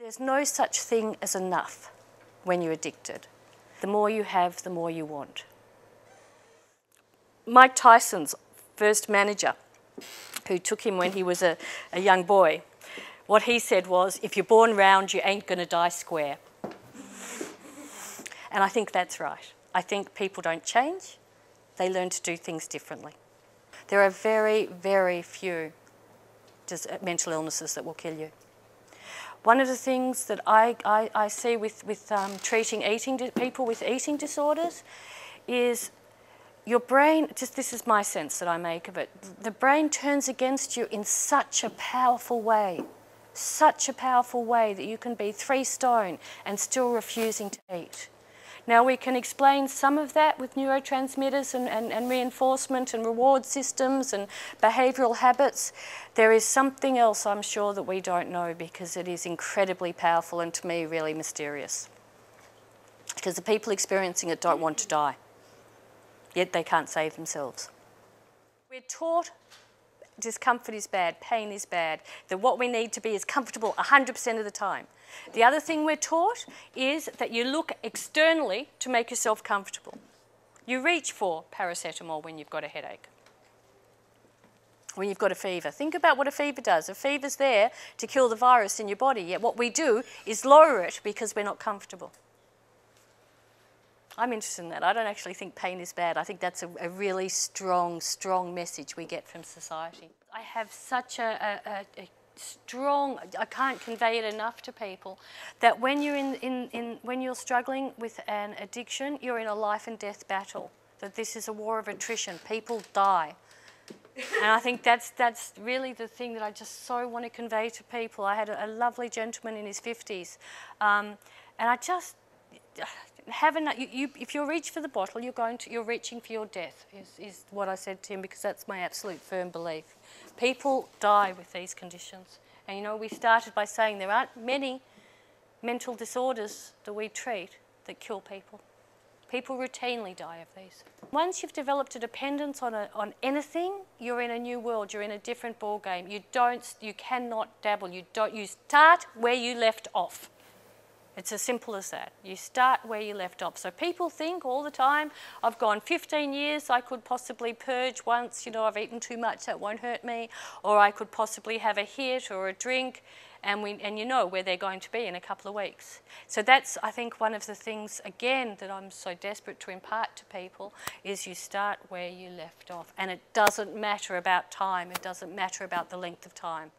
There's no such thing as enough when you're addicted. The more you have, the more you want. Mike Tyson's first manager, who took him when he was a young boy, what he said was, if you're born round, you ain't going to die square. And I think that's right. I think people don't change. They learn to do things differently. There are very, very few mental illnesses that will kill you. One of the things that I see with treating people with eating disorders is your brain, this is my sense that I make of it, the brain turns against you in such a powerful way that you can be 3 stone and still refusing to eat. Now, we can explain some of that with neurotransmitters and reinforcement and reward systems and behavioural habits. There is something else, I'm sure, that we don't know, because it is incredibly powerful and, to me, really mysterious. Because the people experiencing it don't want to die, yet they can't save themselves. We're taught discomfort is bad, pain is bad, that what we need to be is comfortable 100% of the time. The other thing we're taught is that you look externally to make yourself comfortable. You reach for paracetamol when you've got a headache, when you've got a fever. Think about what a fever does. A fever's there to kill the virus in your body, yet what we do is lower it because we're not comfortable. I'm interested in that. I don't actually think pain is bad. I think that's a really strong message we get from society. I have such a strong, I can't convey it enough to people, that when you're when you're struggling with an addiction, you're in a life and death battle. That this is a war of attrition. People die. And I think that's really the thing that I just so want to convey to people. I had a lovely gentleman in his 50s, and I just if you reach for the bottle, you're reaching for your death, is what I said to him, because that's my absolute firm belief. People die with these conditions. And you know, we started by saying there aren't many mental disorders that we treat that kill people. People routinely die of these. Once you've developed a dependence on anything, you're in a new world, you're in a different ball game. You cannot dabble, you start where you left off. It's as simple as that. You start where you left off. So people think all the time, I've gone 15 years, I could possibly purge once, you know, I've eaten too much, that won't hurt me. Or I could possibly have a hit or a drink, and you know where they're going to be in a couple of weeks. So that's, I think, one of the things, again, that I'm so desperate to impart to people, is you start where you left off. And it doesn't matter about time, it doesn't matter about the length of time.